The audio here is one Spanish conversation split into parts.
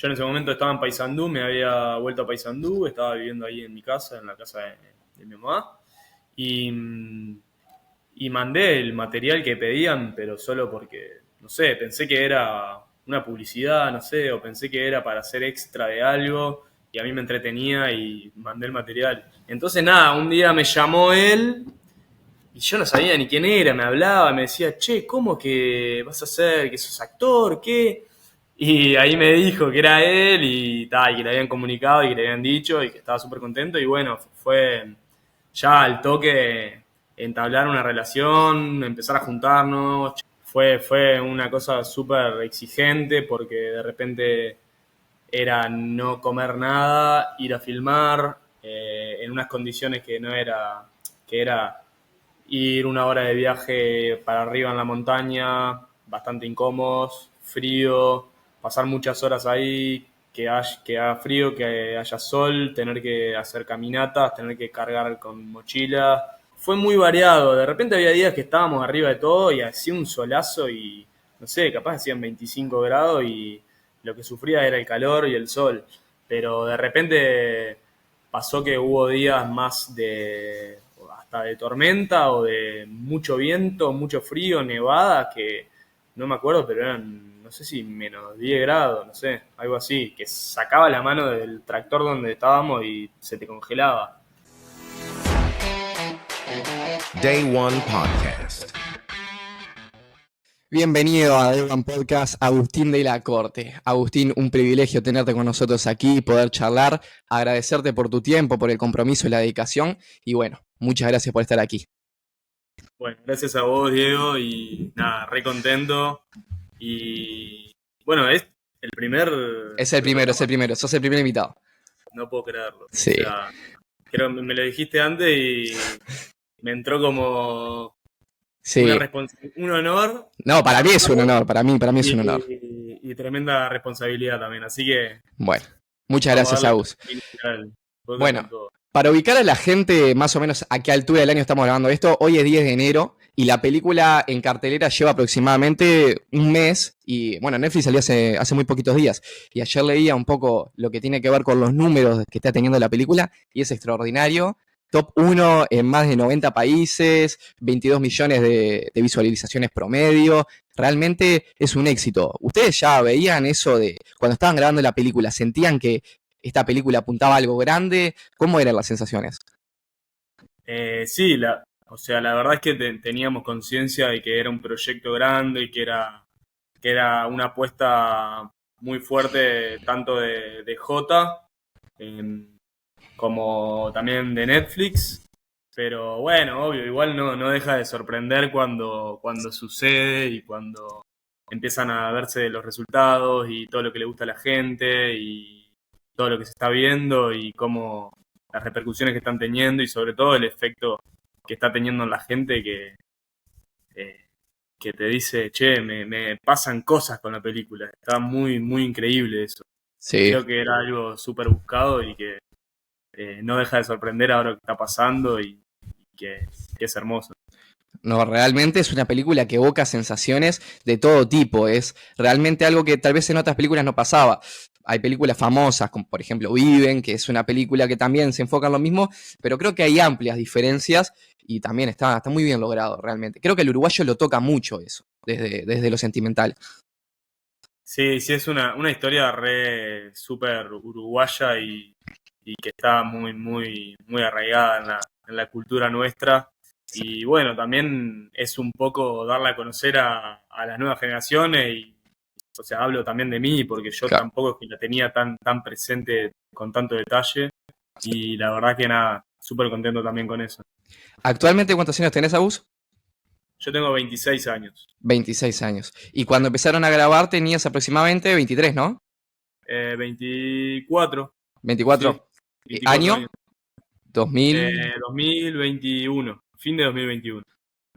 Yo en ese momento estaba en Paysandú, me había vuelto a Paysandú, estaba viviendo ahí en mi casa, en la casa de mi mamá, y, y mandé el material que pedían, pero solo porque, no sé, pensé que era una publicidad, no sé, o pensé que era para hacer extra de algo, y a mí me entretenía y mandé el material. Entonces nada, un día me llamó él y yo no sabía ni quién era, me hablaba, me decía, che, ¿cómo que vas a hacer? ¿Que sos actor? ¿Qué? Y ahí me dijo que era él y tal, que le habían comunicado y que le habían dicho y que estaba súper contento. Y bueno, fue ya al toque entablar una relación, empezar a juntarnos. Fue una cosa súper exigente porque de repente era no comer nada, ir a filmar en unas condiciones que no era, que era ir una hora de viaje para arriba en la montaña, bastante incómodos, frío, pasar muchas horas ahí, que haga frío, que haya sol, tener que hacer caminatas, tener que cargar con mochila. Fue muy variado, de repente había días que estábamos arriba de todo y hacía un solazo y, no sé, capaz hacían 25 grados y lo que sufría era el calor y el sol. Pero de repente pasó que hubo días más de hasta de tormenta o de mucho viento, mucho frío, nevada, que no me acuerdo, pero eran, no sé si menos 10 grados, no sé, algo así, que sacaba la mano del tractor donde estábamos y se te congelaba. Day One Podcast. Bienvenido a The One Podcast, Agustín de la Corte. Agustín, un privilegio tenerte con nosotros aquí y poder charlar, agradecerte por tu tiempo, por el compromiso y la dedicación, y bueno, muchas gracias por estar aquí. Bueno, gracias a vos, Diego, y nada, re contento. Y bueno, es el primer, Es el primero, programa, sos el primer invitado. no puedo creerlo. O Sí, sea, creo que me lo dijiste antes y me entró como sí. un honor No, para mí es un honor, para mí es un honor. y tremenda responsabilidad también. Así que Bueno, muchas vamos a gracias, darle Agus. al podcast Bueno, con todo. para ubicar a la gente más o menos a qué altura del año estamos grabando esto, hoy es 10 de enero y la película en cartelera lleva aproximadamente un mes y bueno, Netflix salió hace muy poquitos días y ayer leía un poco lo que tiene que ver con los números que está teniendo la película y es extraordinario. Top 1 en más de 90 países, 22 millones de visualizaciones promedio. Realmente es un éxito. ¿Ustedes ya veían eso de cuando estaban grabando la película? ¿Sentían que esta película apuntaba a algo grande? ¿Cómo eran las sensaciones? Sí, o sea, la verdad es que teníamos conciencia de que era un proyecto grande y que era una apuesta muy fuerte tanto de Jota como también de Netflix. Pero bueno, obvio, igual no deja de sorprender cuando sucede y cuando empiezan a verse los resultados y todo lo que le gusta a la gente y todo lo que se está viendo y cómo las repercusiones que están teniendo y sobre todo el efecto que está teniendo en la gente eh, que te dice, che, me pasan cosas con la película. Está muy, muy increíble eso. Sí. Creo que era algo súper buscado y que no deja de sorprender ahora lo que está pasando y que es hermoso. No, realmente es una película que evoca sensaciones de todo tipo. Es realmente algo que tal vez en otras películas no pasaba. Hay películas famosas, como por ejemplo Viven, que es una película que también se enfoca en lo mismo, pero creo que hay amplias diferencias y también está muy bien logrado realmente. Creo que el uruguayo lo toca mucho eso, desde lo sentimental. Sí, sí, es una historia re súper uruguaya y que está muy, muy, muy arraigada en la cultura nuestra. Y bueno, también es un poco darla a conocer a las nuevas generaciones y, o sea, hablo también de mí porque yo Claro. tampoco es que la tenía tan presente con tanto detalle y la verdad que nada, súper contento también con eso. ¿Actualmente cuántos años tenés, Agus? Yo tengo 26 años. 26 años. Y cuando empezaron a grabar tenías aproximadamente 23, ¿no? 24, sí, 24. 24 ¿Año? años. 2000. 2021, fin de 2021.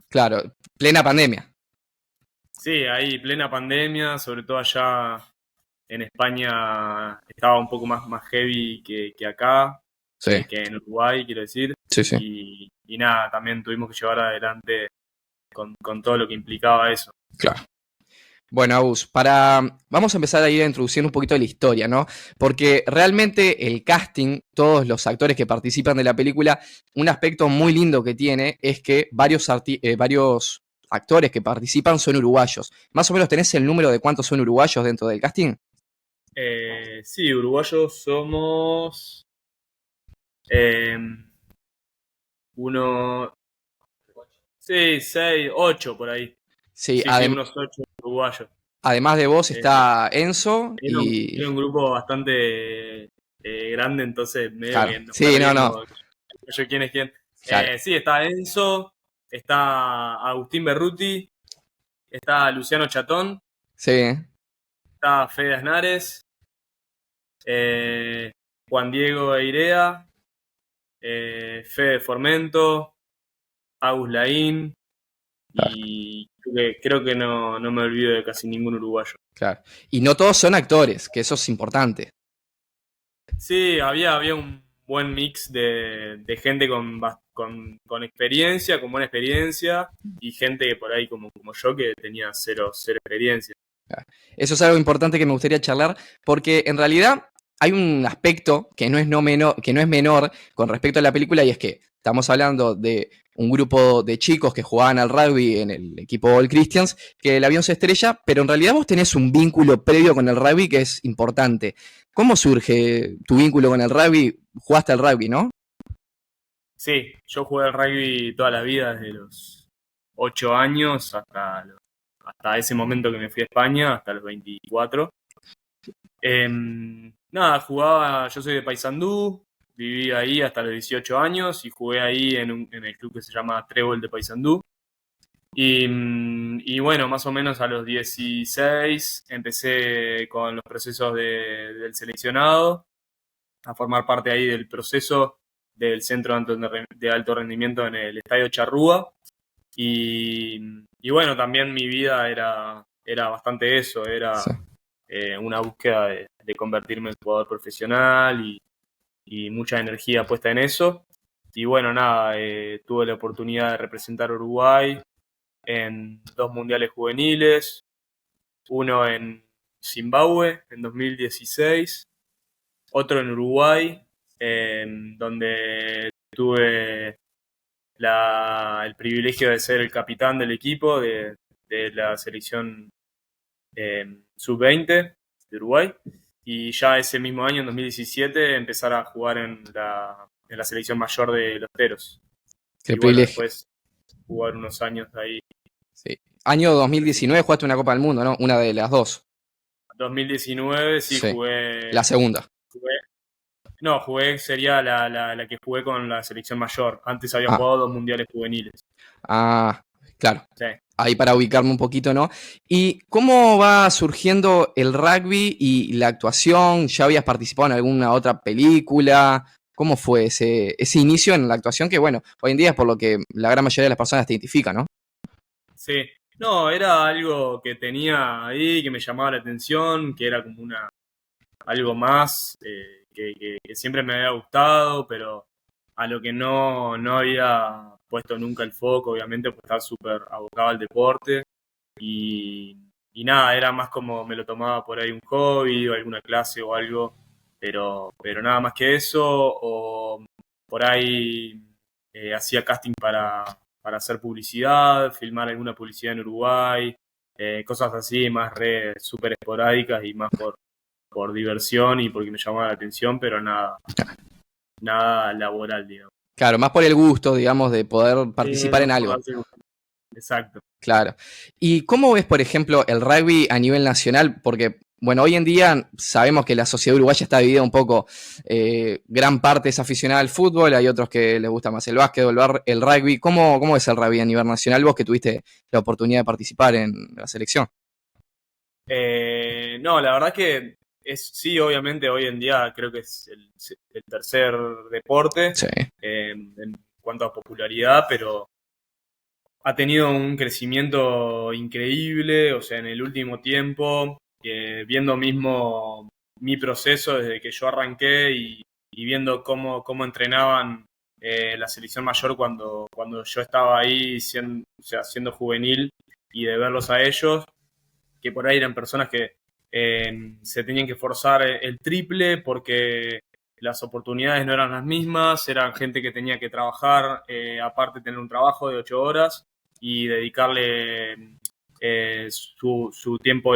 Claro, plena pandemia. Sí, ahí plena pandemia, sobre todo allá en España estaba un poco más heavy que acá, Sí, que en Uruguay, quiero decir. sí, sí. Y nada, también tuvimos que llevar adelante con todo lo que implicaba eso. Claro. Bueno, Agus, vamos a empezar a ir introduciendo un poquito de la historia, ¿no? Porque realmente el casting, todos los actores que participan de la película, un aspecto muy lindo que tiene es que varios actores que participan son uruguayos. ¿Más o menos tenés el número de cuántos son uruguayos dentro del casting? Sí, uruguayos somos eh, uno, sí, 6, 8 por ahí. Sí, Sí, unos 8 uruguayos. además de vos Eh, está Enzo y... era un grupo bastante grande, entonces medio Claro, que nos sí, no, no, perdíamos yo quién es quién. claro, Sí, está Enzo, está Agustín Berruti, está Luciano Chatón, sí, está Fede Aznares, eh, Juan Diego Eirea, Fede Formento, Agus Laín claro, y creo que no me olvido de casi ningún uruguayo. claro. Y no todos son actores, que eso es importante. Sí, había un buen mix de gente con experiencia, con buena experiencia, y gente que por ahí como yo que tenía cero experiencia. Eso es algo importante que me gustaría charlar, porque en realidad hay un aspecto que no es menor con respecto a la película, y es que estamos hablando de un grupo de chicos que jugaban al rugby en el equipo All Christians, que el avión se estrella, pero en realidad vos tenés un vínculo previo con el rugby que es importante. ¿Cómo surge tu vínculo con el rugby? Jugaste al rugby, ¿no? Sí, yo jugué al rugby toda la vida, desde los 8 años hasta ese momento que me fui a España, hasta los 24. Nada, jugaba, yo soy de Paysandú, viví ahí hasta los 18 años y jugué ahí en el club que se llama Trébol de Paysandú. Y bueno, más o menos a los 16 empecé con los procesos del seleccionado, a formar parte ahí del proceso del centro de alto rendimiento en el Estadio Charrúa. Y, y bueno, también mi vida era bastante eso, Sí. era una búsqueda de convertirme en jugador profesional y mucha energía puesta en eso. Y bueno, nada, tuve la oportunidad de representar a Uruguay en 2 mundiales juveniles, uno en Zimbabue en 2016, otro en Uruguay, donde tuve el privilegio de ser el capitán del equipo de la selección sub-20 de Uruguay. Y ya ese mismo año, en 2017, empezar a jugar en la selección mayor de los Teros. Qué Y bueno, privilegio. después jugar unos años ahí. Sí. Año 2019 jugaste una Copa del Mundo, ¿no? Una de las dos. 2019 sí Sí, la segunda. jugué no, sería la que jugué con la selección mayor. Antes había Ah, jugado 2 mundiales juveniles. claro. Sí. Ahí para ubicarme un poquito, ¿no? ¿Y cómo va surgiendo el rugby y la actuación? ¿Ya habías participado en alguna otra película? ¿Cómo fue ese inicio en la actuación? Que bueno, hoy en día es por lo que la gran mayoría de las personas te identifican, ¿no? Sí. No, era algo que tenía ahí, que me llamaba la atención, que era como algo más que siempre me había gustado, pero a lo que no había puesto nunca el foco, obviamente, pues estaba súper abocado al deporte. Y, y nada, era más como me lo tomaba por ahí un hobby o alguna clase o algo, pero nada más que eso, o por ahí hacía casting para hacer publicidad, filmar alguna publicidad en Uruguay, cosas así, más súper esporádicas y más por diversión y porque me llamaba la atención, pero nada laboral, digamos. Claro, más por el gusto, digamos, de poder Sí, participar en por algo. darse gusto. Exacto. Claro. ¿Y cómo ves, por ejemplo, el rugby a nivel nacional? Porque, bueno, hoy en día sabemos que la sociedad uruguaya está dividida un poco. Gran parte es aficionada al fútbol, hay otros que les gusta más el básquet o el rugby. ¿Cómo es el rugby a nivel nacional? Vos que tuviste la oportunidad de participar en la selección. No, la verdad que sí, obviamente hoy en día creo que es el tercer deporte Sí, en cuanto a popularidad, pero ha tenido un crecimiento increíble, o sea, en el último tiempo, viendo mismo mi proceso desde que yo arranqué y viendo cómo entrenaban la selección mayor cuando yo estaba ahí o sea, siendo juvenil y de verlos a ellos. que por ahí eran personas que se tenían que forzar el triple porque las oportunidades no eran las mismas, eran gente que tenía que trabajar, aparte de tener un trabajo de 8 horas y dedicarle su tiempo,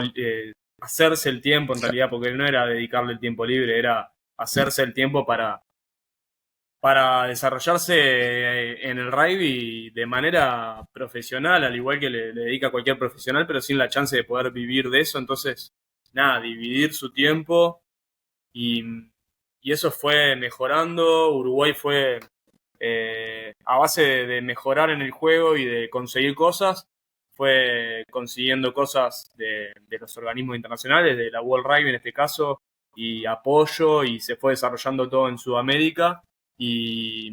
hacerse el tiempo en realidad, porque no era dedicarle el tiempo libre, era hacerse el tiempo para desarrollarse en el rugby de manera profesional, al igual que le dedica cualquier profesional, pero sin la chance de poder vivir de eso. Entonces, nada, dividir su tiempo y, y eso fue mejorando. Uruguay fue a base de mejorar en el juego y de conseguir cosas, fue consiguiendo cosas de los organismos internacionales, de la World Rugby en este caso, y apoyo, y se fue desarrollando todo en Sudamérica. Y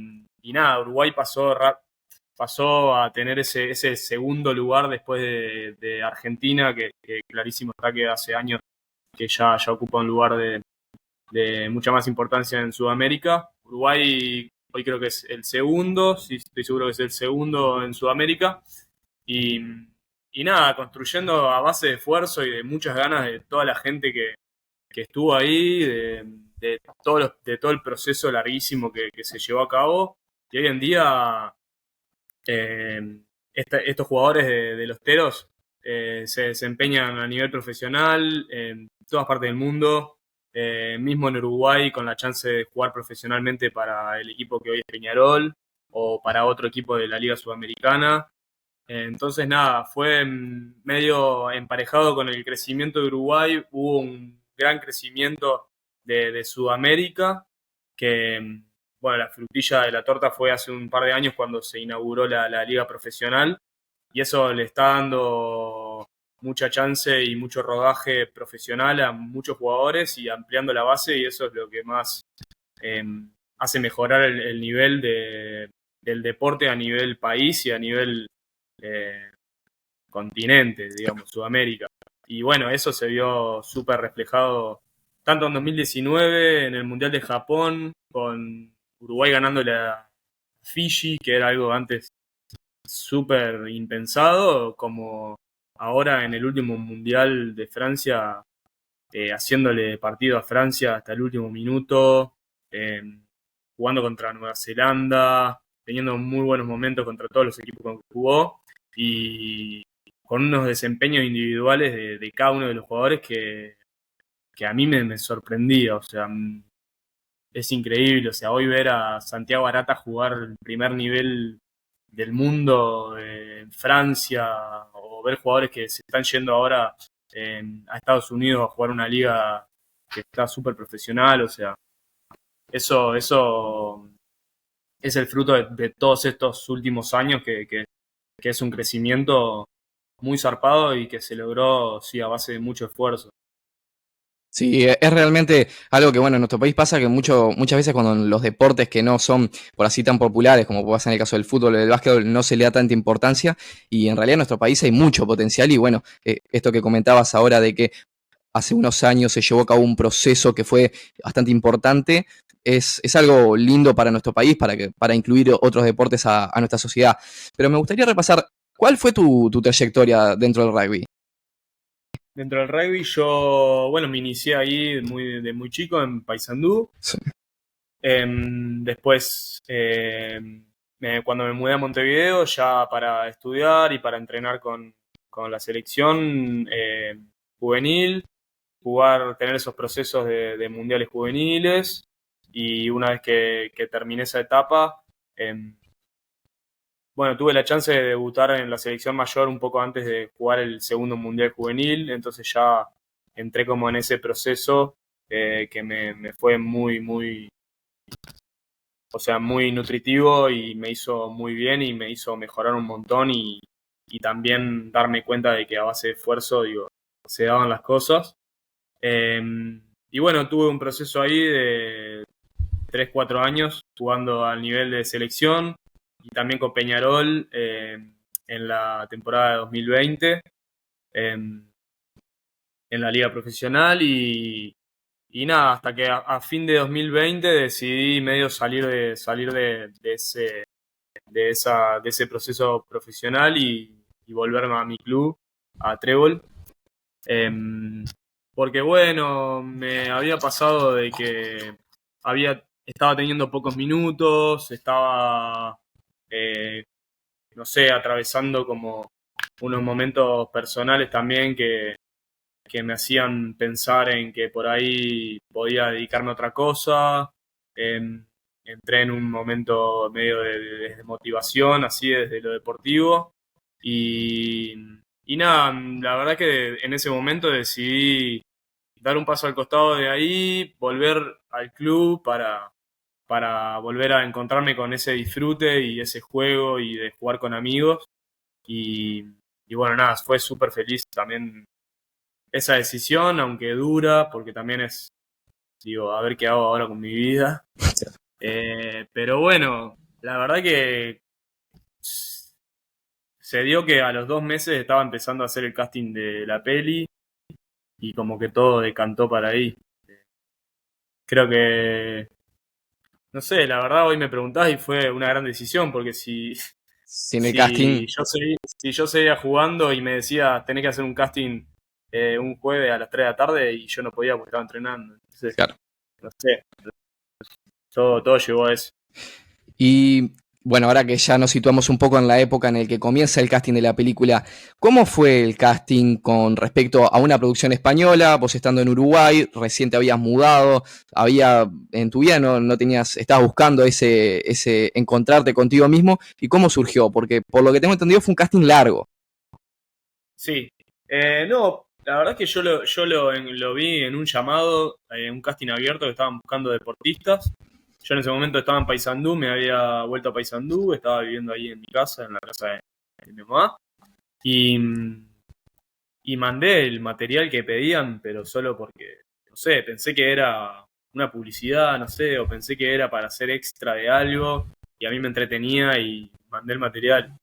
nada, Uruguay pasó a tener ese segundo lugar después de Argentina, que clarísimo está que hace años que ya ocupa un lugar de mucha más importancia en Sudamérica. Uruguay hoy creo que es el segundo, sí, estoy seguro que es el segundo en Sudamérica. Y, y nada, construyendo a base de esfuerzo y de muchas ganas de toda la gente que estuvo ahí, de todo el proceso larguísimo que se llevó a cabo. Y hoy en día estos jugadores de los Teros se desempeñan a nivel profesional en todas partes del mundo, mismo en Uruguay con la chance de jugar profesionalmente para el equipo que hoy es Peñarol o para otro equipo de la Liga Sudamericana. Entonces nada, fue medio emparejado con el crecimiento de Uruguay, hubo un gran crecimiento de Sudamérica, que bueno, la frutilla de la torta fue hace un par de años cuando se inauguró la liga profesional, y eso le está dando mucha chance y mucho rodaje profesional a muchos jugadores y ampliando la base, y eso es lo que más eh, hace mejorar el nivel del deporte a nivel país y a nivel eh, continente, digamos, Sudamérica. Y bueno, eso se vio súper reflejado tanto en 2019 en el Mundial de Japón, con Uruguay ganándole a Fiji, que era algo antes súper impensado, como ahora en el último Mundial de Francia, haciéndole partido a Francia hasta el último minuto, eh, jugando contra Nueva Zelanda, teniendo muy buenos momentos contra todos los equipos con que jugó y con unos desempeños individuales de cada uno de los jugadores que a mí me sorprendía, o sea, es increíble, o sea, hoy ver a Santiago Arata jugar el primer nivel del mundo en Francia, o ver jugadores que se están yendo ahora a Estados Unidos a jugar una liga que está súper profesional, o sea, eso es el fruto de todos estos últimos años que es un crecimiento muy zarpado y que se logró, sí, a base de mucho esfuerzo. Sí, es realmente algo que, bueno, en nuestro país pasa que muchas veces cuando los deportes que no son por así tan populares, como pasa en el caso del fútbol o del básquetbol, no se le da tanta importancia y en realidad en nuestro país hay mucho potencial y bueno, esto que comentabas ahora de que hace unos años se llevó a cabo un proceso que fue bastante importante, es algo lindo para nuestro país, para incluir otros deportes a nuestra sociedad. Pero me gustaría repasar, ¿cuál fue tu trayectoria dentro del rugby? Dentro del rugby yo, bueno, me inicié ahí de muy chico en Paysandú. Sí. Después, cuando me mudé a Montevideo, ya para estudiar y para entrenar con la selección juvenil, tener esos procesos de mundiales juveniles, y una vez que terminé esa etapa, bueno, tuve la chance de debutar en la selección mayor un poco antes de jugar el segundo mundial juvenil, entonces ya entré como en ese proceso que me fue o sea, muy nutritivo y me hizo muy bien y me hizo mejorar un montón y también darme cuenta de que a base de esfuerzo, digo, se daban las cosas. Eh, y bueno, tuve un proceso ahí de 3 4 años jugando al nivel de selección y también con Peñarol en la temporada de 2020 en la liga profesional y nada, hasta que a fin de 2020 decidí medio salir de ese proceso profesional y volverme a mi club, a Trébol. Em, Porque bueno, me había pasado de que estaba teniendo pocos minutos, estaba, eh, no sé, atravesando como unos momentos personales también que me hacían pensar en que por ahí podía dedicarme a otra cosa. Em, Entré en un momento medio de desmotivación, así desde lo deportivo. Y, y nada, la verdad que en ese momento decidí dar un paso al costado de ahí, volver al club para volver a encontrarme con ese disfrute y ese juego y de jugar con amigos. Y, y bueno, nada, fue súper feliz también esa decisión, aunque dura, porque también es, digo, a ver qué hago ahora con mi vida. Pero bueno, la verdad que se dio que a los 2 meses estaba empezando a hacer el casting de la peli y como que todo decantó para ahí. Creo que, no sé, la verdad hoy me preguntás y fue una gran decisión, porque Sin el casting, si yo seguía jugando y me decía tenés que hacer un casting un jueves a las 3 de la tarde y yo no podía porque estaba entrenando. Entonces, claro. no sé, todo llegó a eso. Y bueno, ahora que ya nos situamos un poco en la época en la que comienza el casting de la película, ¿cómo fue el casting con respecto a una producción española? Vos estando en Uruguay, recién te habías mudado, había en tu vida no tenías, estabas buscando ese encontrarte contigo mismo. ¿Y cómo surgió? Porque por lo que tengo entendido fue un casting largo. Sí, no, la verdad es que lo vi en un llamado, un casting abierto que estaban buscando deportistas. Yo en ese momento estaba en Paysandú, me había vuelto a Paysandú, estaba viviendo ahí en mi casa, en la casa de mi mamá. Y, y mandé el material que pedían, pero solo porque, no sé, pensé que era una publicidad, no sé, o pensé que era para hacer extra de algo, y a mí me entretenía y mandé el material.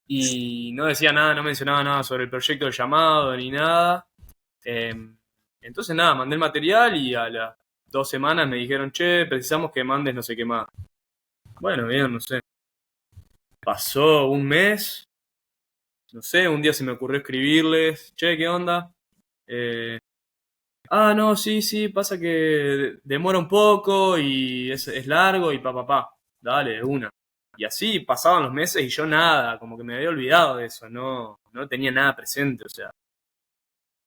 Y no decía nada, no mencionaba nada sobre el proyecto del llamado ni nada. Eh, entonces nada, mandé el material y a las 2 semanas me dijeron, che, precisamos que mandes no sé qué más. Bueno, bien, no sé. Pasó un mes, no sé, un día se me ocurrió escribirles, che, ¿qué onda? Eh, no, sí, sí, pasa que demora un poco y es largo y pa. Dale, de una. Y así pasaban los meses y yo nada, como que me había olvidado de eso, no tenía nada presente, o sea,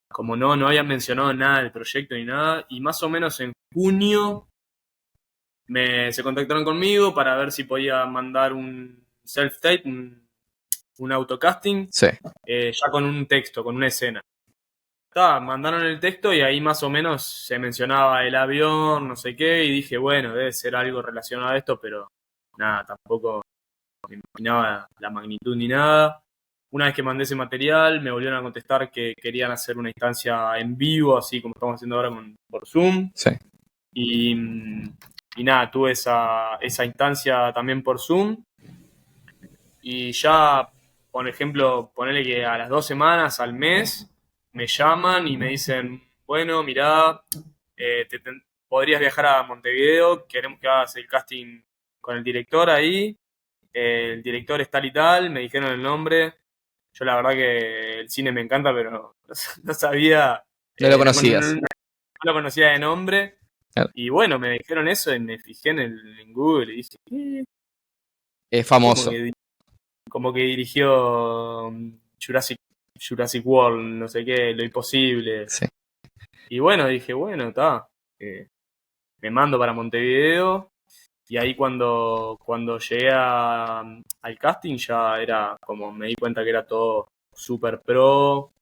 como no habían mencionado nada del proyecto ni nada, y más o menos en junio se contactaron conmigo para ver si podía mandar un self-tape, un autocasting, Sí. ya con un texto, con una escena. Mandaron el texto y ahí más o menos se mencionaba el avión, no sé qué, y dije, bueno, debe ser algo relacionado a esto, pero nada, tampoco me imaginaba la magnitud ni nada. Una vez que mandé ese material, me volvieron a contestar que querían hacer una instancia en vivo, así como estamos haciendo ahora por Zoom. Sí. Y, y nada, tuve esa instancia también por Zoom. Y ya, por ejemplo, ponele que a las 2 semanas, al mes, me llaman y me dicen, bueno, mirá, podrías viajar a Montevideo, queremos que hagas el casting con el director ahí. El director es tal y tal, me dijeron el nombre. Yo la verdad que el cine me encanta, pero no sabía, No lo no conocías. lo conocía de nombre. Claro. Y bueno, me dijeron eso y me fijé en Google y dije, Es como famoso. que como que dirigió Jurassic World, no sé qué, Lo Imposible. Sí. Y bueno, dije, bueno, está, me mando para Montevideo. Y ahí cuando llegué al casting ya era como me di cuenta que era todo super pro.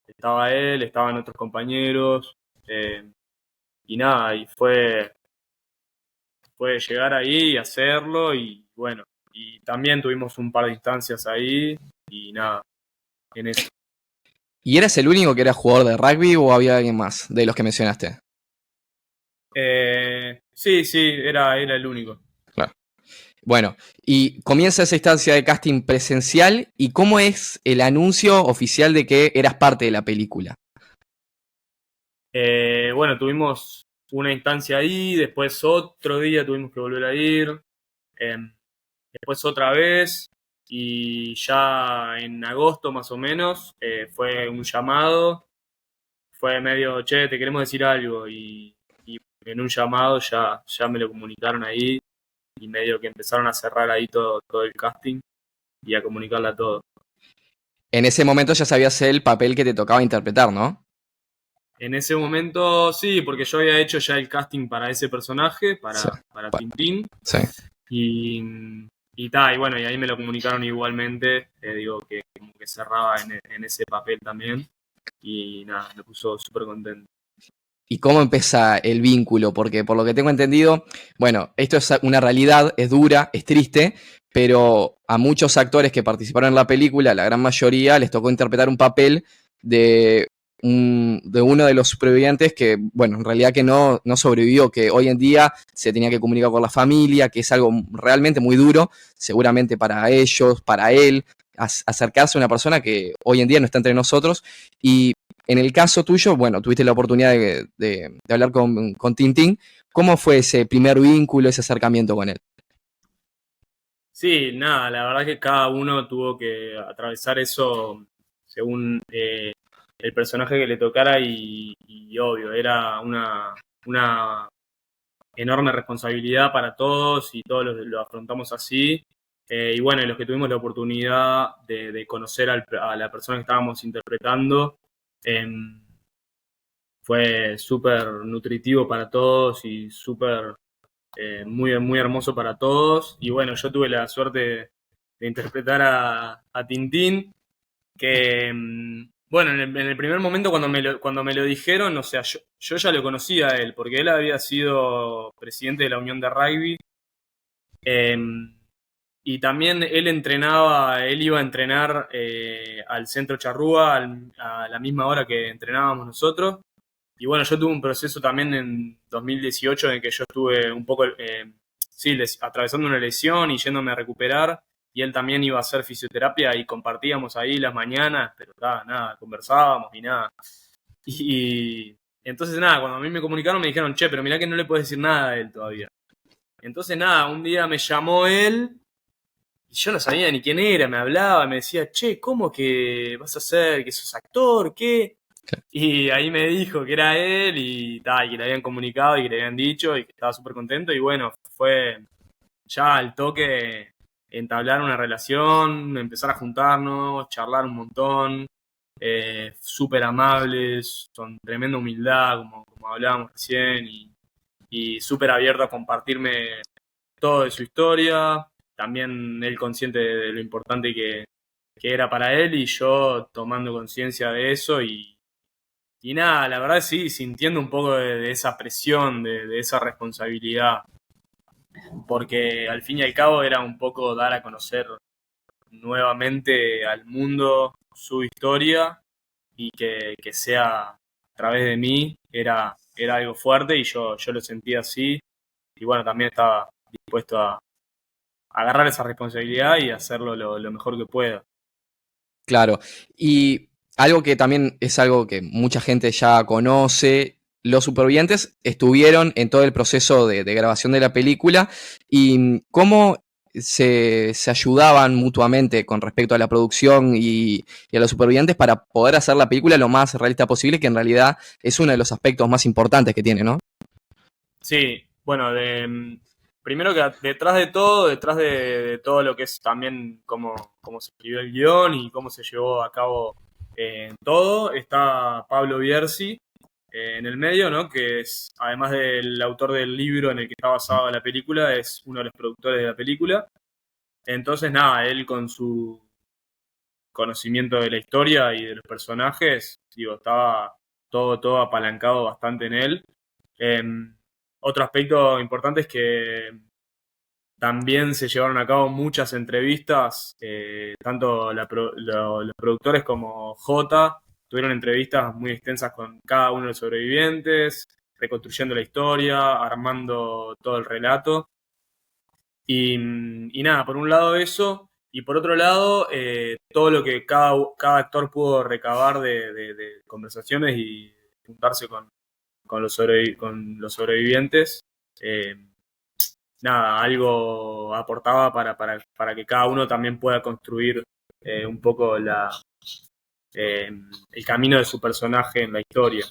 Estaba él, estaban otros compañeros. Y nada, y fue llegar ahí y hacerlo. Y bueno, y también tuvimos un par de instancias ahí. Y nada, en eso. ¿Y eras el único que era jugador de rugby o había alguien más de los que mencionaste? Sí, sí, era el único. Claro. Bueno, y comienza esa instancia de casting presencial. ¿Y cómo es el anuncio oficial de que eras parte de la película? Bueno, tuvimos una instancia ahí, después otro día tuvimos que volver a ir, eh, después otra vez, y ya en agosto más o menos fue un llamado fue medio, che, te queremos decir algo, y en un llamado ya me lo comunicaron ahí, y medio que empezaron a cerrar ahí todo el casting y a comunicarle a todos. En ese momento ya sabías el papel que te tocaba interpretar, ¿no? En ese momento sí, porque yo había hecho ya el casting para ese personaje, Sí. para Tintín, Sí. y, y bueno, y ahí me lo comunicaron igualmente, digo que como que cerraba en ese papel también, y nada, me puso súper contento. ¿Y cómo empieza el vínculo? Porque por lo que tengo entendido, bueno, esto es una realidad, es dura, es triste, pero a muchos actores que participaron en la película, la gran mayoría, les tocó interpretar un papel de, de uno de los supervivientes que, bueno, en realidad que no sobrevivió, que hoy en día se tenía que comunicar con la familia, que es algo realmente muy duro, seguramente para ellos, para él, acercarse a una persona que hoy en día no está entre nosotros. Y en el caso tuyo, bueno, tuviste la oportunidad de hablar con Tintín. ¿Cómo fue ese primer vínculo, ese acercamiento con él? Sí, nada, la verdad que cada uno tuvo que atravesar eso según el personaje que le tocara y obvio, era una enorme responsabilidad para todos y todos lo afrontamos así. Y bueno, los que tuvimos la oportunidad de conocer a la persona que estábamos interpretando, em, fue súper nutritivo para todos y súper muy hermoso para todos. Y bueno, yo tuve la suerte de interpretar a Tintín, que, bueno, en el primer momento cuando me lo dijeron, o sea, yo ya lo conocía a él, porque él había sido presidente de la Unión de Rugby, eh, y también él iba a entrenar al Centro Charrúa a la misma hora que entrenábamos nosotros. Y bueno, yo tuve un proceso también en 2018 en el que yo estuve un poco, sí, atravesando una lesión y yéndome a recuperar. Y él también iba a hacer fisioterapia y compartíamos ahí las mañanas, pero nada, conversábamos y nada. Y entonces nada, cuando a mí me comunicaron me dijeron, che, pero mirá que no le puedes decir nada a él todavía. Entonces nada, un día me llamó él y yo no sabía ni quién era, me hablaba, me decía, che, ¿cómo que vas a hacer? ¿Que sos actor? ¿Qué? Y ahí me dijo que era él y tal, que le habían comunicado y que le habían dicho y que estaba súper contento. Y bueno, fue ya al toque entablar una relación, empezar a juntarnos, charlar un montón, súper amables, con tremenda humildad, como hablábamos recién, y súper abierto a compartirme todo de su historia. También él consciente de lo importante que era para él y yo tomando conciencia de eso y nada, la verdad sí, sintiendo un poco de esa presión, de esa responsabilidad, porque al fin y al cabo era un poco dar a conocer nuevamente al mundo su historia y que sea a través de mí era algo fuerte y yo lo sentía así y bueno, también estaba dispuesto a agarrar esa responsabilidad y hacerlo lo mejor que pueda. Claro. Y algo que también es algo que mucha gente ya conoce, los supervivientes estuvieron en todo el proceso de grabación de la película y cómo se ayudaban mutuamente con respecto a la producción y a los supervivientes para poder hacer la película lo más realista posible, que en realidad es uno de los aspectos más importantes que tiene, ¿no? Sí, bueno, primero que detrás de todo lo que es también cómo se escribió el guión y cómo se llevó a cabo todo, está Pablo Bierzi en el medio, ¿no? Que es, además del autor del libro en el que está basada la película, es uno de los productores de la película. Entonces, nada, él con su conocimiento de la historia y de los personajes, digo, estaba todo apalancado bastante en él. Otro aspecto importante es que también se llevaron a cabo muchas entrevistas, tanto los productores como J tuvieron entrevistas muy extensas con cada uno de los sobrevivientes, reconstruyendo la historia, armando todo el relato. Y nada, por un lado eso, y por otro lado, todo lo que cada actor pudo recabar de conversaciones y juntarse con los sobrevivientes. eh, Nada, algo aportaba para que cada uno también pueda construir un poco el camino de su personaje en la historia.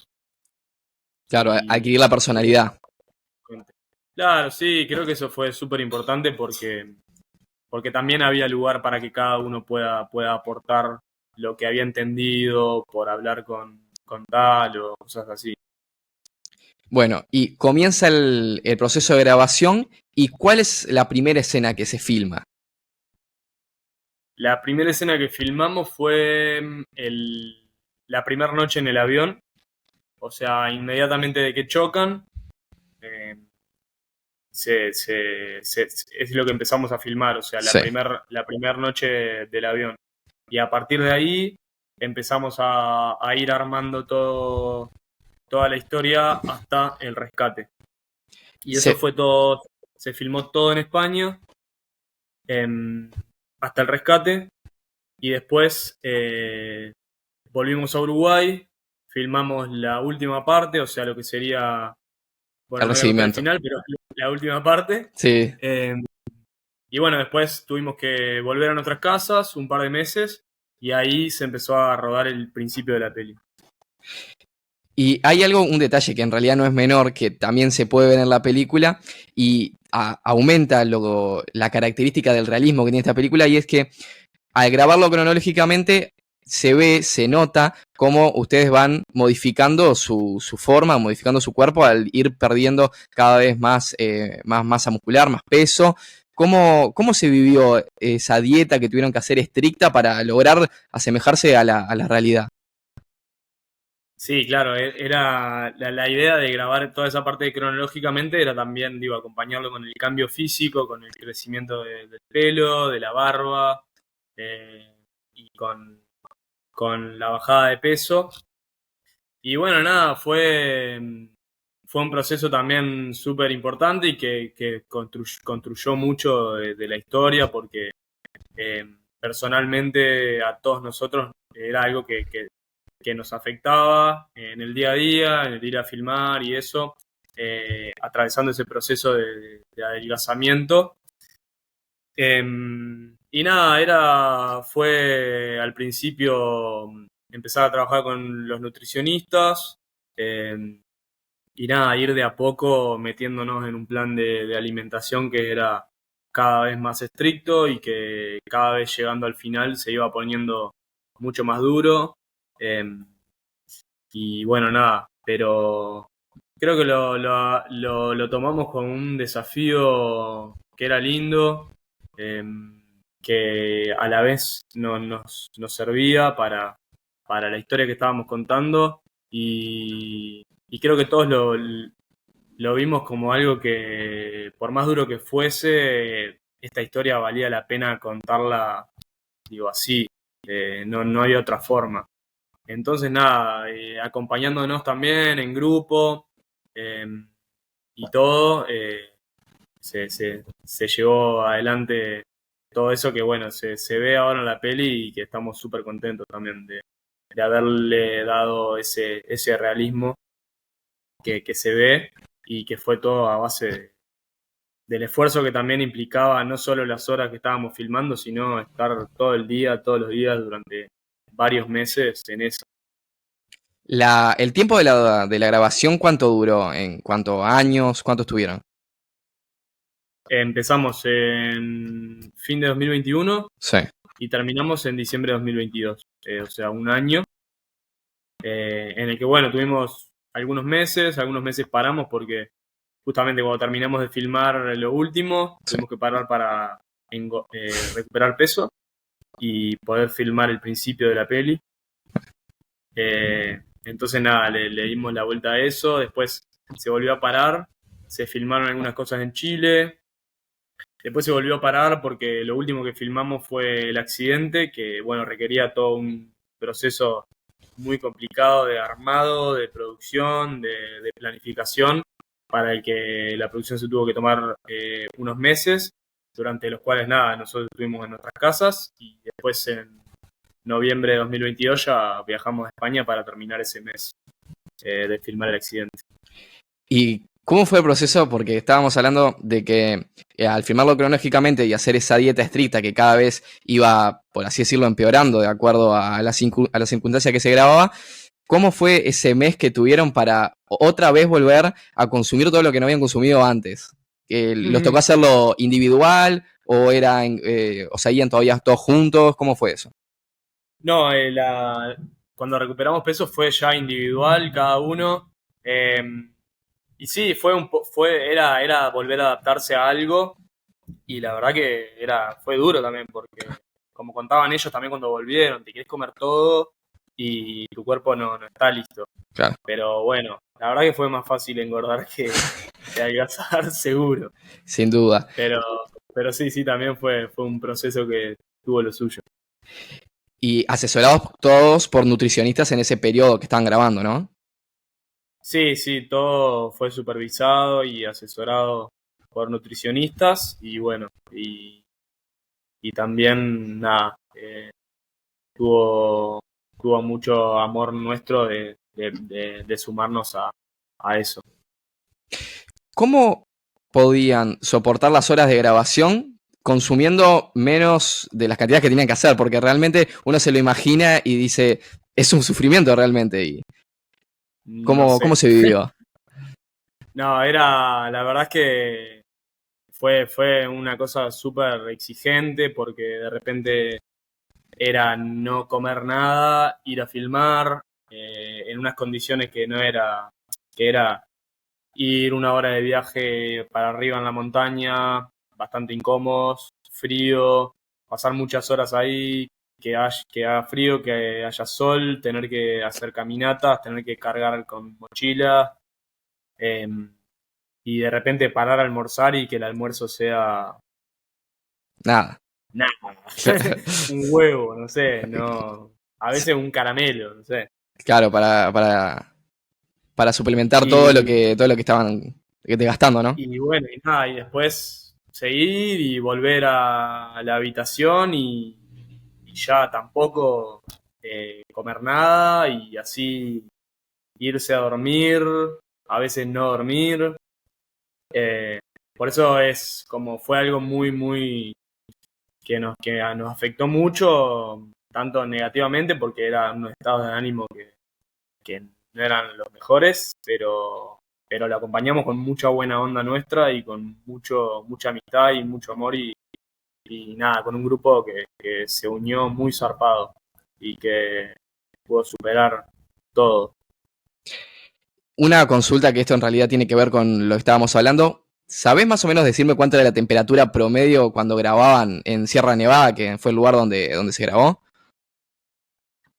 Claro, adquirir la personalidad. Claro, sí, creo que eso fue súper importante porque también había lugar para que cada uno pueda aportar lo que había entendido por hablar con tal o cosas así. Bueno, y comienza el proceso de grabación. ¿Y cuál es la primera escena que se filma? La primera escena que filmamos fue la primera noche en el avión, o sea, inmediatamente de que chocan, eh, es lo que empezamos a filmar, o sea, Sí. la primer noche del avión. Y a partir de ahí empezamos a ir armando toda la historia hasta el rescate. Y eso Se- fue todo, se filmó todo en España, em, hasta el rescate, y después volvimos a Uruguay, filmamos la última parte, o sea, lo que sería, bueno, el no voy a contar el recibimiento. final, pero la última parte. Sí. Y bueno, después tuvimos que volver a nuestras casas un par de meses y ahí se empezó a rodar el principio de la peli. Y hay un detalle que en realidad no es menor, que también se puede ver en la película y aumenta la característica del realismo que tiene esta película, y es que al grabarlo cronológicamente se nota cómo ustedes van modificando su forma, modificando su cuerpo al ir perdiendo cada vez más masa muscular, más peso. ¿Cómo se vivió esa dieta que tuvieron que hacer estricta para lograr asemejarse a la realidad? Sí, claro, era la idea de grabar toda esa parte cronológicamente era también, digo, acompañarlo con el cambio físico, con el crecimiento del pelo, de la barba y con la bajada de peso. Y bueno, nada, fue un proceso también súper importante y que construyó mucho de la historia porque eh, personalmente a todos nosotros era algo que nos afectaba en el día a día, en el ir a filmar y eso, atravesando ese proceso de adelgazamiento. Y nada, fue al principio empezar a trabajar con los nutricionistas y nada, ir de a poco metiéndonos en un plan de alimentación que era cada vez más estricto y que cada vez llegando al final se iba poniendo mucho más duro. Eh, y bueno, nada, pero creo que lo tomamos como un desafío que era lindo, eh, que a la vez nos servía para la historia que estábamos contando y creo que todos lo vimos como algo que, por más duro que fuese, esta historia valía la pena contarla, digo así, no había otra forma. Entonces, nada, acompañándonos también en grupo eh, y todo, se llevó adelante todo eso que, bueno, se ve ahora en la peli y que estamos súper contentos también de haberle dado ese realismo que se ve y que fue todo a base del esfuerzo que también implicaba no solo las horas que estábamos filmando, sino estar todo el día, todos los días, durante varios meses en eso. El tiempo de la grabación, ¿cuánto duró? ¿En cuántos años? ¿Cuánto estuvieron? Empezamos en fin de 2021 Sí. y terminamos en diciembre de 2022, o sea, un año en el que, bueno, tuvimos algunos meses paramos porque justamente cuando terminamos de filmar lo último, Sí. tuvimos que parar para recuperar peso y poder filmar el principio de la peli. Entonces, nada, le dimos la vuelta a eso, después se volvió a parar, se filmaron algunas cosas en Chile. Después se volvió a parar porque lo último que filmamos fue el accidente, que bueno, requería todo un proceso muy complicado de armado, de producción, de planificación, para el que la producción se tuvo que tomar unos meses, durante los cuales nada, nosotros estuvimos en nuestras casas y después en noviembre de 2022 ya viajamos a España para terminar ese mes de filmar el accidente. ¿Y ¿Cómo fue el proceso? Porque estábamos hablando de que al filmarlo cronológicamente y hacer esa dieta estricta que cada vez iba, por así decirlo, empeorando de acuerdo a a la circunstancia que se grababa, ¿cómo fue ese mes que tuvieron para otra vez volver a consumir todo lo que no habían consumido antes? ¿los tocó hacerlo individual o o seguían todavía todos juntos? ¿Cómo fue eso? No, cuando recuperamos peso fue ya individual, cada uno. eh, y sí, era volver a adaptarse a algo. Y la verdad que fue duro también, porque como contaban ellos también cuando volvieron, te querés comer todo y tu cuerpo no está listo. Claro, Pero bueno, la verdad que fue más fácil engordar que adelgazar, seguro. sin duda. Pero, pero sí, también fue un proceso que tuvo lo suyo. Y asesorados todos por nutricionistas en ese periodo que estaban grabando, ¿no? Sí, todo fue supervisado y asesorado por nutricionistas y bueno, y también nada, tuvo, tuvo mucho amor nuestro de sumarnos a eso. ¿Cómo podían soportar las horas de grabación consumiendo menos de las cantidades que tenían que hacer? Porque realmente uno se lo imagina y dice, es un sufrimiento realmente. ¿Y No cómo sé. se vivió? No, la verdad es que fue una cosa súper exigente porque de repente era no comer nada, ir a filmar en unas condiciones que era ir 1 hora de viaje para arriba en la montaña, bastante incómodos, frío, pasar muchas horas ahí, que haga frío, que haya sol, tener que hacer caminatas, tener que cargar con mochila, eh, y de repente parar a almorzar y que el almuerzo sea Nada. nada, un huevo, no sé, no, a veces un caramelo, no sé. Claro, para suplementar Y, todo lo que estaban gastando, ¿no? y bueno, y nada, y después seguir y volver a la habitación y ya tampoco comer nada y así irse a dormir, a veces no dormir. Eh, por eso es como fue algo muy que nos afectó mucho, tanto negativamente porque eran unos estados de ánimo que no eran los mejores, pero lo acompañamos con mucha buena onda nuestra y con mucha amistad y mucho amor y nada, con un grupo que se unió muy zarpado y que pudo superar todo. Una consulta que esto en realidad tiene que ver con lo que estábamos hablando. ¿Sabés más o menos decirme cuánto era la temperatura promedio cuando grababan en Sierra Nevada, que fue el lugar donde se grabó?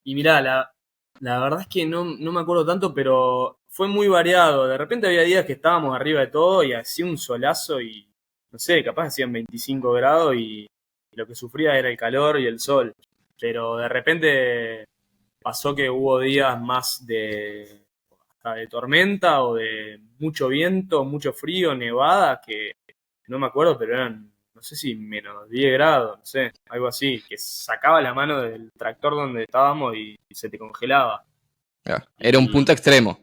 Y mirá, la verdad es que no me acuerdo tanto, pero fue muy variado. De repente había días que estábamos arriba de todo y hacía un solazo y, no sé, capaz hacían 25 grados y lo que sufría era el calor y el sol. Pero de repente pasó que hubo días más hasta de tormenta o de mucho viento, mucho frío, nevada, que no me acuerdo, pero eran, no sé si menos 10 grados, no sé, algo así, que sacaba la mano del tractor donde estábamos y se te congelaba. Ah, era un punto Y extremo.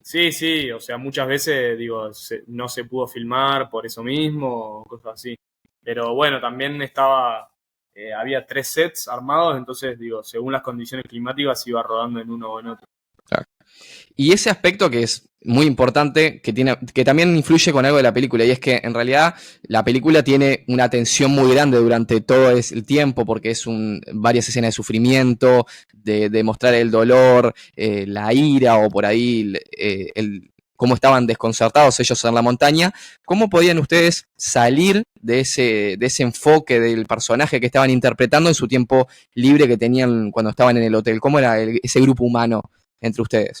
sí, o sea, muchas veces, digo, no se pudo filmar por eso mismo, o cosas así. Pero bueno, también había 3 sets armados, entonces, digo, según las condiciones climáticas iba rodando en uno o en otro. Claro. Y ese aspecto que es muy importante, que también influye con algo de la película, y es que en realidad la película tiene una tensión muy grande durante todo el tiempo, porque es varias escenas de sufrimiento, de mostrar el dolor, la ira, o por ahí cómo estaban desconcertados ellos en la montaña. ¿Cómo podían ustedes salir de ese enfoque del personaje que estaban interpretando en su tiempo libre que tenían cuando estaban en el hotel? ¿Cómo era ese grupo humano entre ustedes?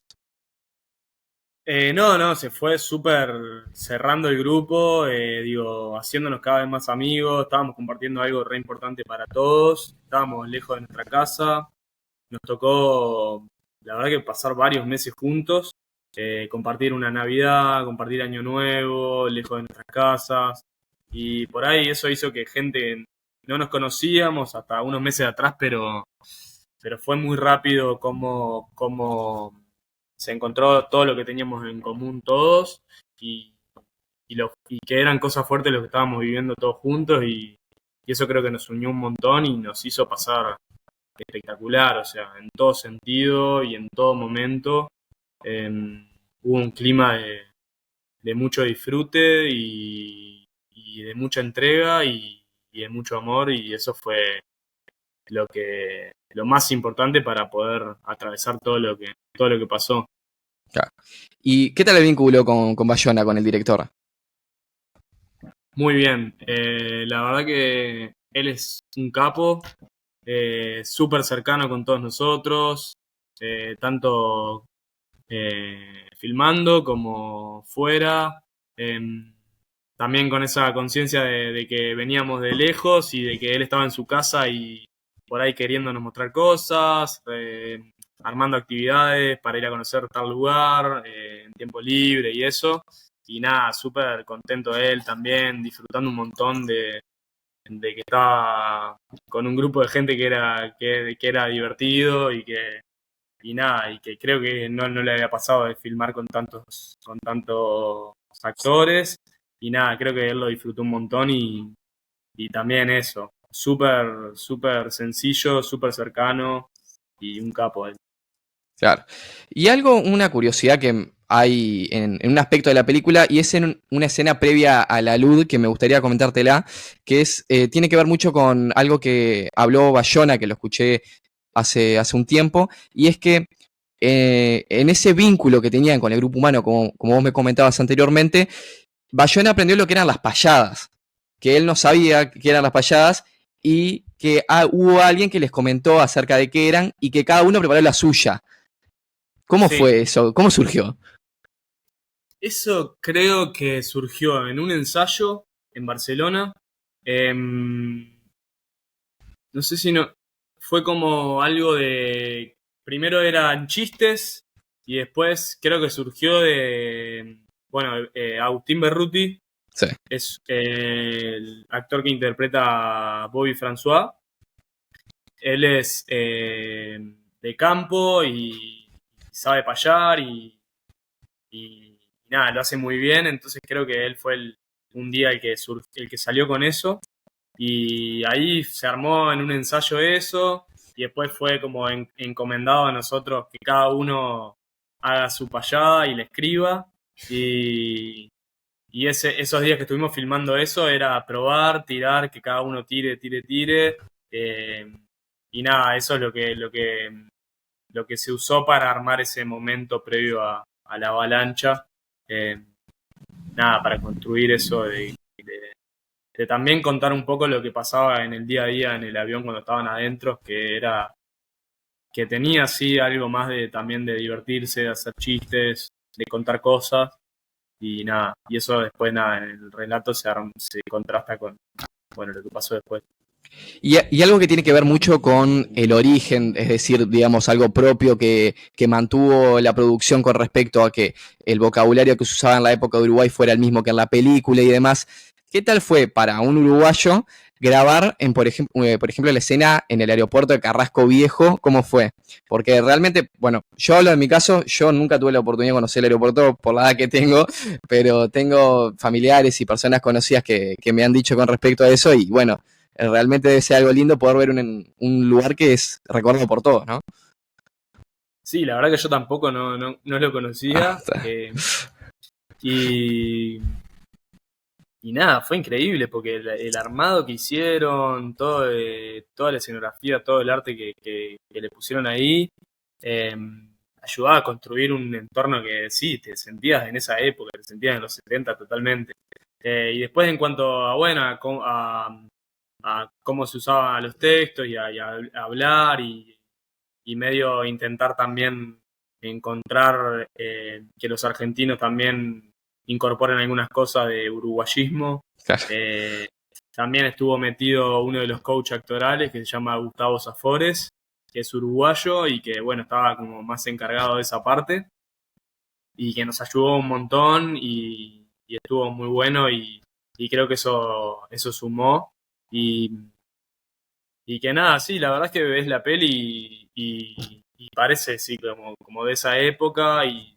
No, se fue súper cerrando el grupo, digo, haciéndonos cada vez más amigos, estábamos compartiendo algo re importante para todos, estábamos lejos de nuestra casa, nos tocó, la verdad que pasar varios meses juntos, compartir una Navidad, compartir Año Nuevo, lejos de nuestras casas, y por ahí eso hizo que gente no nos conocíamos hasta unos meses atrás, pero fue muy rápido como se encontró todo lo que teníamos en común todos y, y que eran cosas fuertes lo que estábamos viviendo todos juntos y eso creo que nos unió un montón y nos hizo pasar espectacular, o sea, en todo sentido y en todo momento. eh, Hubo un clima de mucho disfrute y de mucha entrega y de mucho amor y eso fue lo más importante para poder atravesar todo lo que pasó. Claro. ¿Y qué tal el vínculo con Bayona, con el director? Muy bien, la verdad que él es un capo, súper cercano con todos nosotros, tanto filmando como fuera, también con esa conciencia de que veníamos de lejos y de que él estaba en su casa y por ahí queriéndonos mostrar cosas, armando actividades para ir a conocer tal lugar, en tiempo libre y eso. Y nada, súper contento de él también, disfrutando un montón de que estaba con un grupo de gente que era divertido y nada, y que creo que no le había pasado de filmar con tantos actores. Y nada, creo que él lo disfrutó un montón y también eso, súper sencillo, súper cercano y un capo él. Claro. Y algo, una curiosidad que hay en un aspecto de la película, y es en una escena previa a la luz que me gustaría comentártela, que es, tiene que ver mucho con algo que habló Bayona, que lo escuché hace un tiempo, y es que en ese vínculo que tenían con el grupo humano, como vos me comentabas anteriormente, Bayona aprendió lo que eran las payadas, que él no sabía qué eran las payadas, y que hubo alguien que les comentó acerca de qué eran, y que cada uno preparó la suya. ¿Cómo Sí, fue eso? ¿Cómo surgió? eso creo que surgió en un ensayo en Barcelona. No sé si no. Fue como algo de. Primero eran chistes y después creo que surgió de. Bueno, Agustín Berruti Sí. es el actor que interpreta a Bobby François. Él es de campo y sabe payar y nada, lo hace muy bien. Entonces creo que él fue un día el que salió con eso. Y ahí se armó en un ensayo eso, y después fue como encomendado a nosotros que cada uno haga su payada y la escriba. Y, esos días que estuvimos filmando eso era probar, tirar, que cada uno tire. eh, y nada, eso es lo que se usó para armar ese momento previo a la avalancha. eh, Nada, para construir eso de también contar un poco lo que pasaba en el día a día en el avión cuando estaban adentro, que era que tenía así algo más de también de divertirse, de hacer chistes, de contar cosas y nada, y eso después nada, en el relato se contrasta con bueno, lo que pasó después. Y algo que tiene que ver mucho con el origen, es decir, digamos, algo propio que mantuvo la producción con respecto a que el vocabulario que se usaba en la época de Uruguay fuera el mismo que en la película y demás. ¿Qué tal fue para un uruguayo grabar, por ejemplo, la escena en el aeropuerto de Carrasco Viejo? ¿Cómo fue? Porque realmente, bueno, yo hablo de mi caso, yo nunca tuve la oportunidad de conocer el aeropuerto por la edad que tengo, pero tengo familiares y personas conocidas que me han dicho con respecto a eso y bueno, realmente debe ser algo lindo poder ver un lugar que es recordado por todos, ¿no? Sí, la verdad que yo tampoco no lo Ah, conocía está. y, y nada, fue increíble porque el armado que hicieron, toda la escenografía, todo el arte que le pusieron ahí, eh, ayudaba a construir un entorno que sí, te sentías en esa época, te sentías en los 70 totalmente. Y después en cuanto a, bueno, a cómo se usaban los textos a hablar y medio intentar también encontrar que los argentinos también incorporen algunas cosas de uruguayismo. Claro. Eh, También estuvo metido uno de los coach actorales que se llama Gustavo Zafores, que es uruguayo y que bueno, estaba como más encargado de esa parte y que nos ayudó un montón y estuvo muy bueno y creo que eso sumó y, y que nada, sí, la verdad es que ves la peli y parece, sí, como de esa época y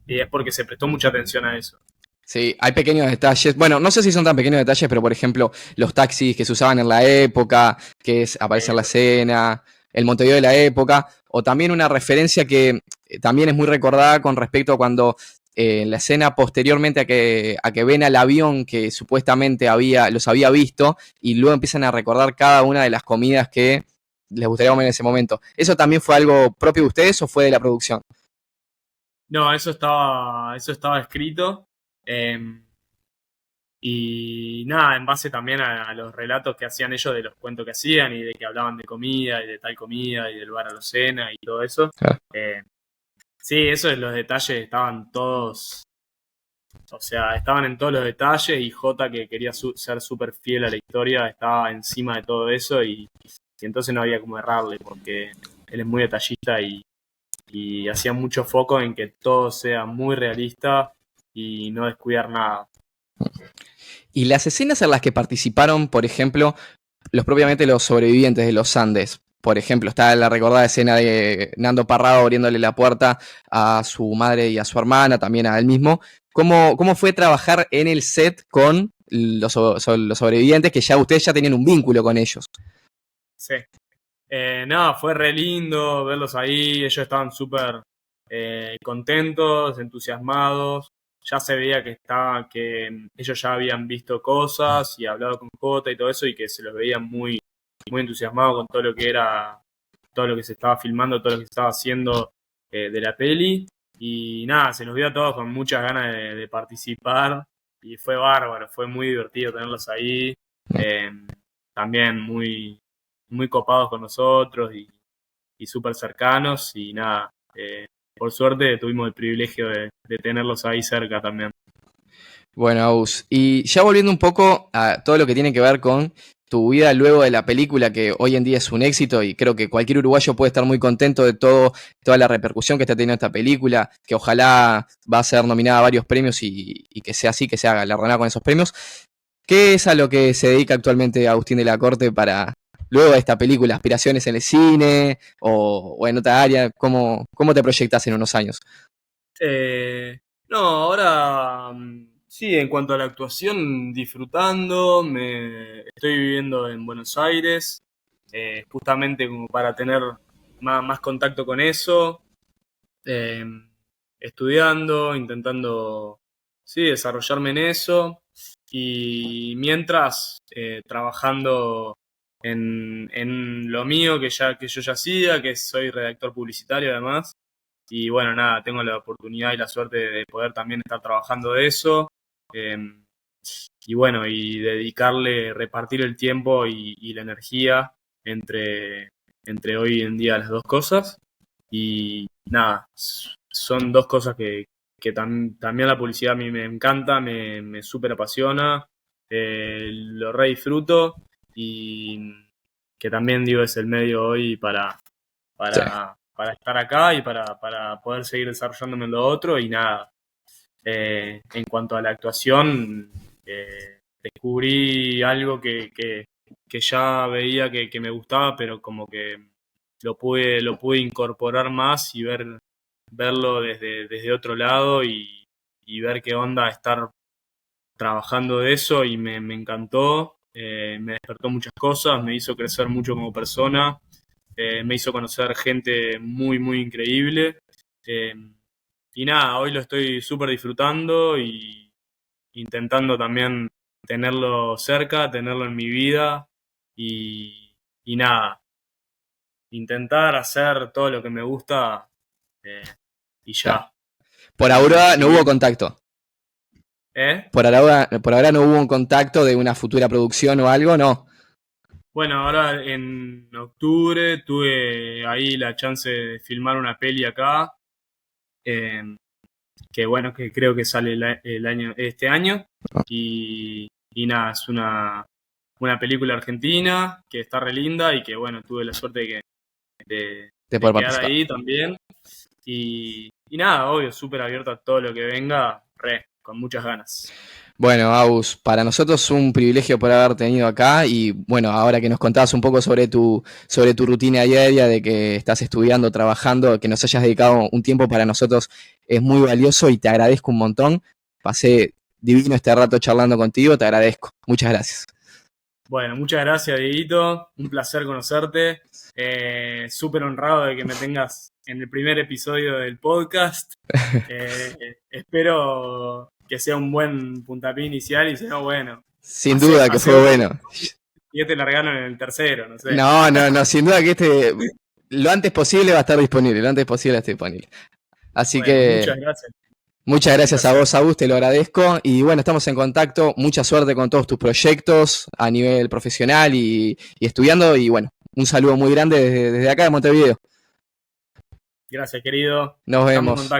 y es porque se prestó mucha atención a eso. Sí, hay pequeños detalles. Bueno, no sé si son tan pequeños detalles, pero por ejemplo, los taxis que se usaban en la época, aparece en la escena, el Montevideo de la época, o también una referencia que también es muy recordada con respecto a cuando en la escena posteriormente a que ven al avión que supuestamente los había visto y luego empiezan a recordar cada una de las comidas que les gustaría comer en ese momento. ¿Eso también fue algo propio de ustedes o fue de la producción? No, eso estaba escrito. eh, y nada, en base también a los relatos que hacían ellos de los cuentos que hacían y de que hablaban de comida y de tal comida y del bar a la cena y todo eso. Claro. Sí, eso de los detalles estaban todos, o sea, estaban en todos los detalles y Jota, que quería ser súper fiel a la historia, estaba encima de todo eso y entonces no había como errarle porque él es muy detallista y hacía mucho foco en que todo sea muy realista y no descuidar nada. Y las escenas en las que participaron, por ejemplo, propiamente los sobrevivientes de los Andes. Por ejemplo, está la recordada escena de Nando Parrado abriéndole la puerta a su madre y a su hermana, también a él mismo. ¿Cómo fue trabajar en el set con los sobrevivientes que ya ustedes ya tenían un vínculo con ellos? Sí. Nada, fue re lindo verlos ahí, ellos estaban súper contentos, entusiasmados, ya se veía que ellos ya habían visto cosas y hablado con Jota y todo eso y que se los veían muy, muy entusiasmados con todo lo que era, todo lo que se estaba filmando, todo lo que se estaba haciendo de la peli y nada, se los vio a todos con muchas ganas de participar y fue bárbaro, fue muy divertido tenerlos ahí, eh, también muy copados con nosotros y súper cercanos y nada, por suerte tuvimos el privilegio de tenerlos ahí cerca también. Bueno, Aus, y ya volviendo un poco a todo lo que tiene que ver con tu vida luego de la película, que hoy en día es un éxito y creo que cualquier uruguayo puede estar muy contento de toda la repercusión que está teniendo esta película, que ojalá va a ser nominada a varios premios y que sea así, que sea galardonada con esos premios. ¿Qué es a lo que se dedica actualmente Agustín de la Corte para luego de esta película? ¿Aspiraciones en el cine o en otra área? ¿Cómo te proyectas en unos años? No, ahora sí, en cuanto a la actuación, disfrutando, me estoy viviendo en Buenos Aires, justamente como para tener más contacto con eso, eh, estudiando, intentando, sí, desarrollarme en eso y mientras trabajando en lo mío que yo ya hacía, que soy redactor publicitario además. Y bueno, nada, tengo la oportunidad y la suerte de poder también estar trabajando de eso. eh, y bueno, y dedicarle, repartir el tiempo y la energía entre, entre hoy en día las dos cosas. Y nada, son dos cosas que también la publicidad a mí me encanta, me súper apasiona, lo re disfruto y que también digo es el medio hoy Sí. para estar acá y para poder seguir desarrollándome en lo otro y nada. En cuanto a la actuación, descubrí algo que ya veía que me gustaba, pero como que lo pude incorporar más y verlo desde otro lado y ver qué onda estar trabajando de eso y me encantó, me despertó muchas cosas, me hizo crecer mucho como persona, me hizo conocer gente muy, muy increíble. eh, y nada, hoy lo estoy súper disfrutando y intentando también tenerlo cerca, tenerlo en mi vida y nada, intentar hacer todo lo que me gusta eh, y Claro. ya. Por ahora no hubo contacto. ¿Eh? Por ahora no hubo un contacto de una futura producción o algo, no. Bueno, ahora en octubre tuve ahí la chance de filmar una peli acá, eh, que bueno, que creo que sale este año, y nada, es una película argentina que está re linda y que bueno, tuve la suerte De de poder quedar participar. ahí también, y nada, obvio, súper abierto a todo lo que venga, con muchas ganas. Bueno, Agus, para nosotros un privilegio por haber tenido acá y bueno, ahora que nos contabas un poco sobre tu rutina diaria, de que estás estudiando, trabajando, que nos hayas dedicado un tiempo para nosotros es muy valioso y te agradezco un montón. Pasé divino este rato charlando contigo, te agradezco. Muchas gracias. Bueno, muchas gracias, Dieguito. Un placer conocerte. Súper honrado de que me tengas en el primer episodio del podcast. Espero que sea un buen puntapié inicial y si no, bueno. Sin duda que fue bueno. Y te largaron en el tercero, no sé. No, sin duda que lo antes posible va a estar disponible, lo antes posible va a estar disponible. Así Bueno, que muchas gracias. muchas gracias a vos, Agus, te lo agradezco. Y bueno, estamos en contacto. Mucha suerte con todos tus proyectos a nivel profesional y estudiando. Y bueno, un saludo muy grande desde acá de Montevideo. Gracias, querido. Nos Estamos en vemos. contacto.